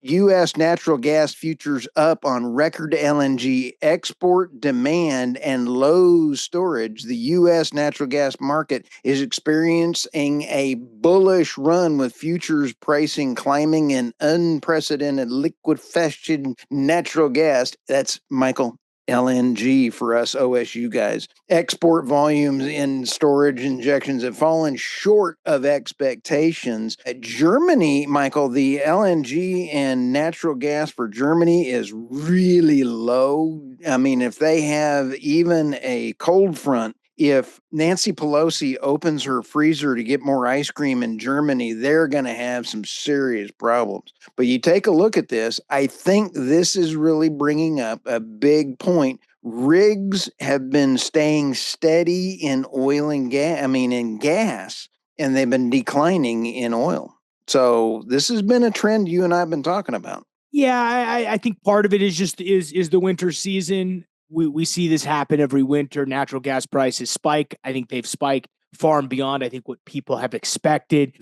U.S. natural gas futures up on record LNG export demand and low storage. The U.S. natural gas market is experiencing a bullish run with futures pricing climbing in unprecedented liquefaction natural gas. That's Michael. LNG for us OSU guys. Export volumes in storage injections have fallen short of expectations. At Germany, Michael, the LNG and natural gas for Germany is really low. I mean, if they have even a cold front, if Nancy Pelosi opens her freezer to get more ice cream in Germany, they're going to have some serious problems. But you take a look at this, I think this is really bringing up a big point. Rigs have been staying steady in oil and gas, in gas, and they've been declining in oil. So this has been a trend you and I have been talking about. Yeah, I think part of it is just is the winter season. We see this happen every winter. Natural gas prices spike. I think they've spiked far and beyond, I think, what people have expected.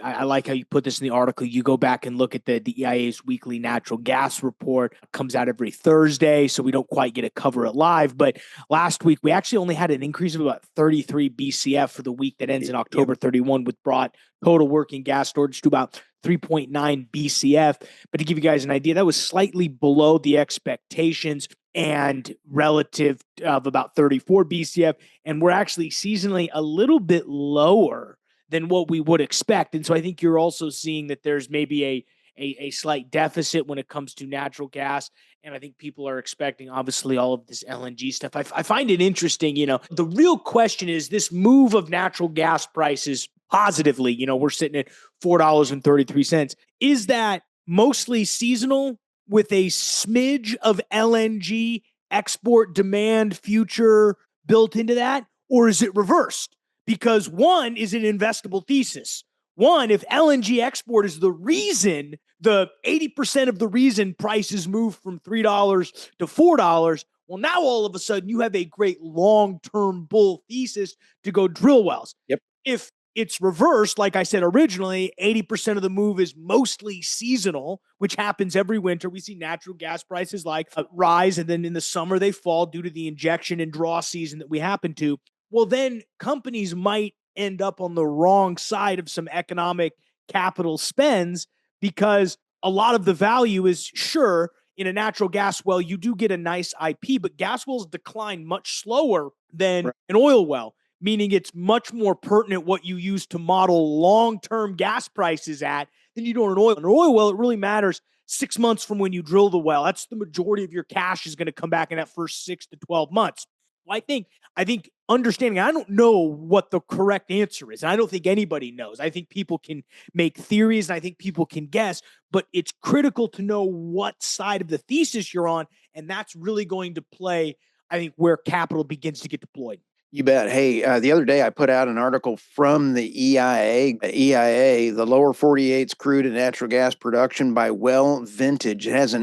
I like how you put this in the article. You go back and look at the EIA's weekly natural gas report. It comes out every Thursday, so we don't quite get to cover it live. But last week, we actually only had an increase of about 33 BCF for the week that ends in October 31, which brought total working gas storage to about 3.9 BCF. But to give you guys an idea, that was slightly below the expectations and relative of about 34 BCF. And we're actually seasonally a little bit lower than what we would expect. And so I think you're also seeing that there's maybe a slight deficit when it comes to natural gas. And I think people are expecting, obviously, all of this LNG stuff. I find it interesting. The real question is this move of natural gas prices positively. We're sitting at $4.33. Is that mostly seasonal with a smidge of LNG export demand future built into that? Or is it reversed? Because one is an investable thesis. One, if LNG export is the reason, the 80% of the reason prices move from $3 to $4, well, now all of a sudden you have a great long-term bull thesis to go drill wells. Yep. If it's reversed, like I said originally, 80% of the move is mostly seasonal, which happens every winter. We see natural gas prices rise, and then in the summer they fall due to the injection and draw season that we happen to. Well, then companies might end up on the wrong side of some economic capital spends, because a lot of the value is, sure, in a natural gas well, you do get a nice IP, but gas wells decline much slower than an oil well, meaning it's much more pertinent what you use to model long-term gas prices at than you do on an oil. An oil well, it really matters 6 months from when you drill the well. That's the majority of your cash is going to come back in that first 6 to 12 months. Well, I think understanding, I don't know what the correct answer is. And I don't think anybody knows. I think people can make theories and I think people can guess, but it's critical to know what side of the thesis you're on. And that's really going to play, I think, where capital begins to get deployed. You bet. Hey, the other day I put out an article from the EIA. The lower 48's crude and natural gas production by well vintage. It has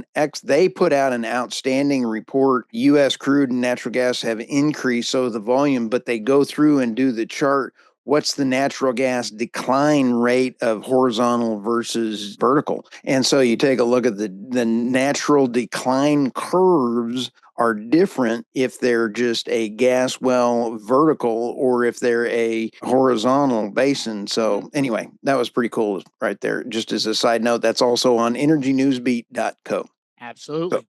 they put out an outstanding report. U.S. crude and natural gas have increased, so the volume, but they go through and do the chart. What's the natural gas decline rate of horizontal versus vertical? And so you take a look at the natural decline curves are different if they're just a gas well vertical or if they're a horizontal basin. So anyway, that was pretty cool right there. Just as a side note, that's also on energynewsbeat.co. Absolutely. So